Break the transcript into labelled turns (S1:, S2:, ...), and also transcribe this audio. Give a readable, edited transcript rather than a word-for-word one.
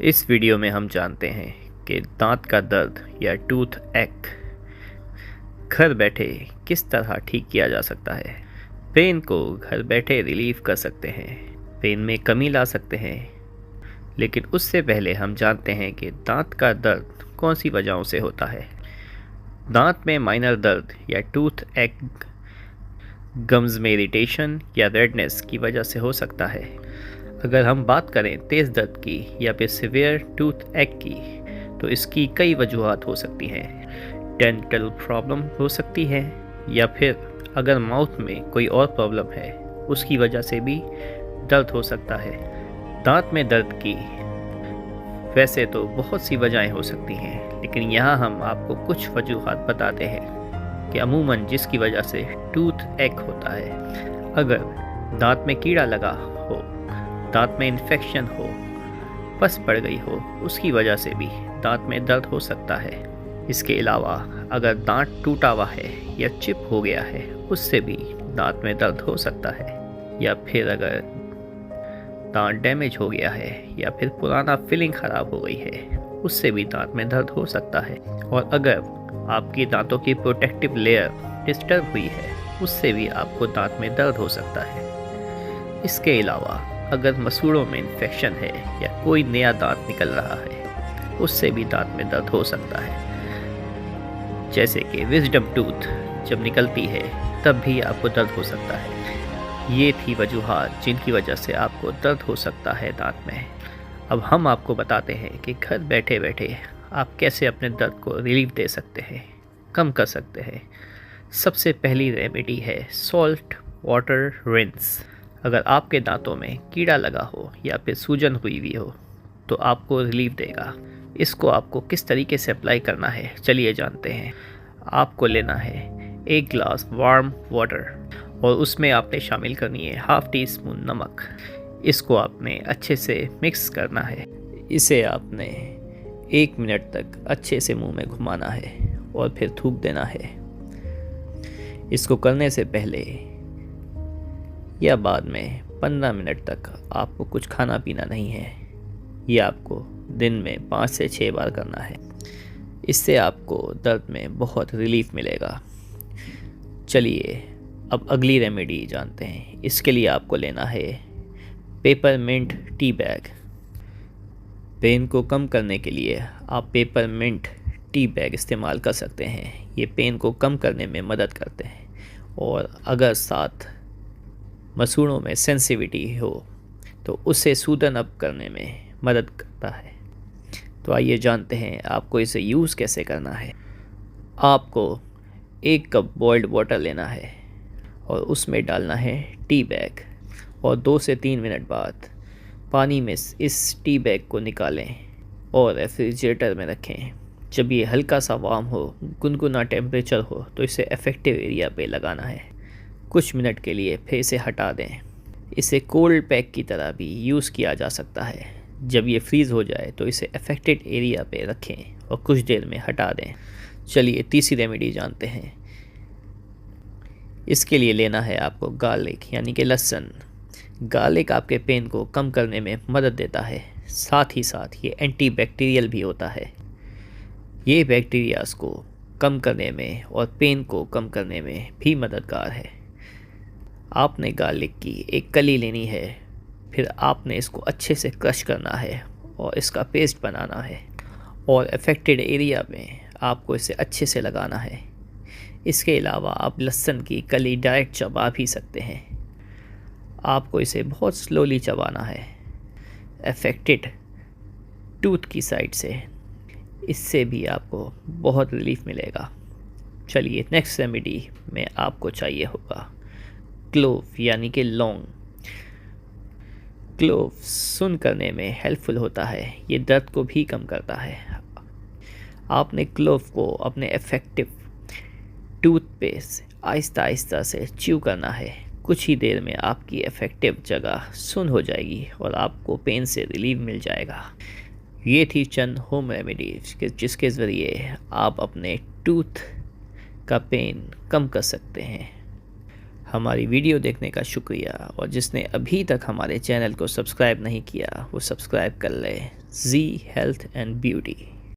S1: इस वीडियो में हम जानते हैं कि दांत का दर्द या टूथ एक घर बैठे किस तरह ठीक किया जा सकता है। पेन को घर बैठे रिलीव कर सकते हैं, पेन में कमी ला सकते हैं, लेकिन उससे पहले हम जानते हैं कि दांत का दर्द कौन सी वजहों से होता है। दांत में माइनर दर्द या टूथ एक गम्स में इरिटेशन या रेडनेस की वजह से हो सकता है। अगर हम बात करें तेज़ दर्द की या फिर सिवियर टूथ एक की, तो इसकी कई वजूहात हो सकती हैं। डेंटल प्रॉब्लम हो सकती है, या फिर अगर माउथ में कोई और प्रॉब्लम है उसकी वजह से भी दर्द हो सकता है। दांत में दर्द की वैसे तो बहुत सी वजहें हो सकती हैं, लेकिन यहाँ हम आपको कुछ वजूहात बताते हैं कि अमूमन जिसकी वजह से टूथ एक होता है। अगर दांत में कीड़ा लगा हो, दांत में इन्फेक्शन हो, पस पड़ गई हो, उसकी वजह से भी दांत में दर्द हो सकता है। इसके अलावा अगर दांत टूटा हुआ है या चिप हो गया है, उससे भी दांत में दर्द हो सकता है। या फिर अगर दांत डैमेज हो गया है या फिर पुराना फिलिंग ख़राब हो गई है, उससे भी दांत में दर्द हो सकता है। और अगर आपकी दांतों की प्रोटेक्टिव लेयर डिस्टर्ब हुई है, उससे भी आपको दांत में दर्द हो सकता है। इसके अलावा अगर मसूड़ों में इन्फेक्शन है या कोई नया दांत निकल रहा है, उससे भी दांत में दर्द हो सकता है। जैसे कि विजडम टूथ जब निकलती है तब भी आपको दर्द हो सकता है। ये थी वजूहात जिनकी वजह से आपको दर्द हो सकता है दांत में। अब हम आपको बताते हैं कि घर बैठे बैठे आप कैसे अपने दर्द को रिलीफ दे सकते हैं, कम कर सकते हैं। सबसे पहली रेमेडी है सॉल्ट वाटर रिंस। अगर आपके दांतों में कीड़ा लगा हो या फिर सूजन हुई हुई हो, तो आपको रिलीफ देगा। इसको आपको किस तरीके से अप्लाई करना है, चलिए जानते हैं। आपको लेना है 1 ग्लास वार्म वाटर और उसमें आपने शामिल करनी है ½ टीस्पून नमक। इसको आपने अच्छे से मिक्स करना है। इसे आपने 1 मिनट तक अच्छे से मुंह में घुमाना है और फिर थूक देना है। इसको करने से पहले या बाद में 15 मिनट तक आपको कुछ खाना पीना नहीं है। ये आपको दिन में 5 से 6 बार करना है। इससे आपको दर्द में बहुत रिलीफ मिलेगा। चलिए अब अगली रेमेडी जानते हैं। इसके लिए आपको लेना है पेपरमिंट टी बैग। पेन को कम करने के लिए आप पेपरमिंट टी बैग इस्तेमाल कर सकते हैं। ये पेन को कम करने में मदद करते हैं, और अगर साथ मसूड़ों में सेंसिटिविटी हो तो उसे सूदन अप करने में मदद करता है। तो आइए जानते हैं आपको इसे यूज़ कैसे करना है। आपको 1 कप बॉइल्ड वाटर लेना है और उसमें डालना है टी बैग, और 2 से 3 मिनट बाद पानी में इस टी बैग को निकालें और रेफ्रिजरेटर में रखें। जब ये हल्का सा वार्म हो, गुनगुना टेम्परेचर हो, तो इसे अफेक्टिव एरिया पे लगाना है। कुछ मिनट के लिए फिर इसे हटा दें। इसे कोल्ड पैक की तरह भी यूज़ किया जा सकता है। जब ये फ्रीज़ हो जाए तो इसे अफेक्टेड एरिया पे रखें और कुछ देर में हटा दें। चलिए तीसरी रेमेडी जानते हैं। इसके लिए लेना है आपको गार्लिक यानी कि लहसुन। गार्लिक आपके पेन को कम करने में मदद देता है, साथ ही साथ ये एंटीबैक्टीरियल भी होता है। ये बैक्टीरियाज को कम करने में और पेन को कम करने में भी मददगार है। आपने गार्लिक की एक कली लेनी है, फिर आपने इसको अच्छे से क्रश करना है और इसका पेस्ट बनाना है, और अफेक्टेड एरिया में आपको इसे अच्छे से लगाना है। इसके अलावा आप लहसुन की कली डायरेक्ट चबा भी सकते हैं। आपको इसे बहुत स्लोली चबाना है अफेक्टेड टूथ की साइड से। इससे भी आपको बहुत रिलीफ मिलेगा। चलिए नेक्स्ट रेमेडी में आपको चाहिए होगा क्लोव यानी कि लौंग। क्लोव सुन करने में हेल्पफुल होता है, ये दर्द को भी कम करता है। आपने क्लोव को अपने इफेक्टिव टूथ पे आहिस्ता आहिस्ता से च्यू करना है। कुछ ही देर में आपकी इफेक्टिव जगह सुन हो जाएगी और आपको पेन से रिलीफ मिल जाएगा। ये थी चंद होम रेमेडीज जिसके ज़रिए आप अपने टूथ का पेन कम कर सकते हैं। हमारी वीडियो देखने का शुक्रिया, और जिसने अभी तक हमारे चैनल को सब्सक्राइब नहीं किया वो सब्सक्राइब कर ले। जी हेल्थ एंड ब्यूटी।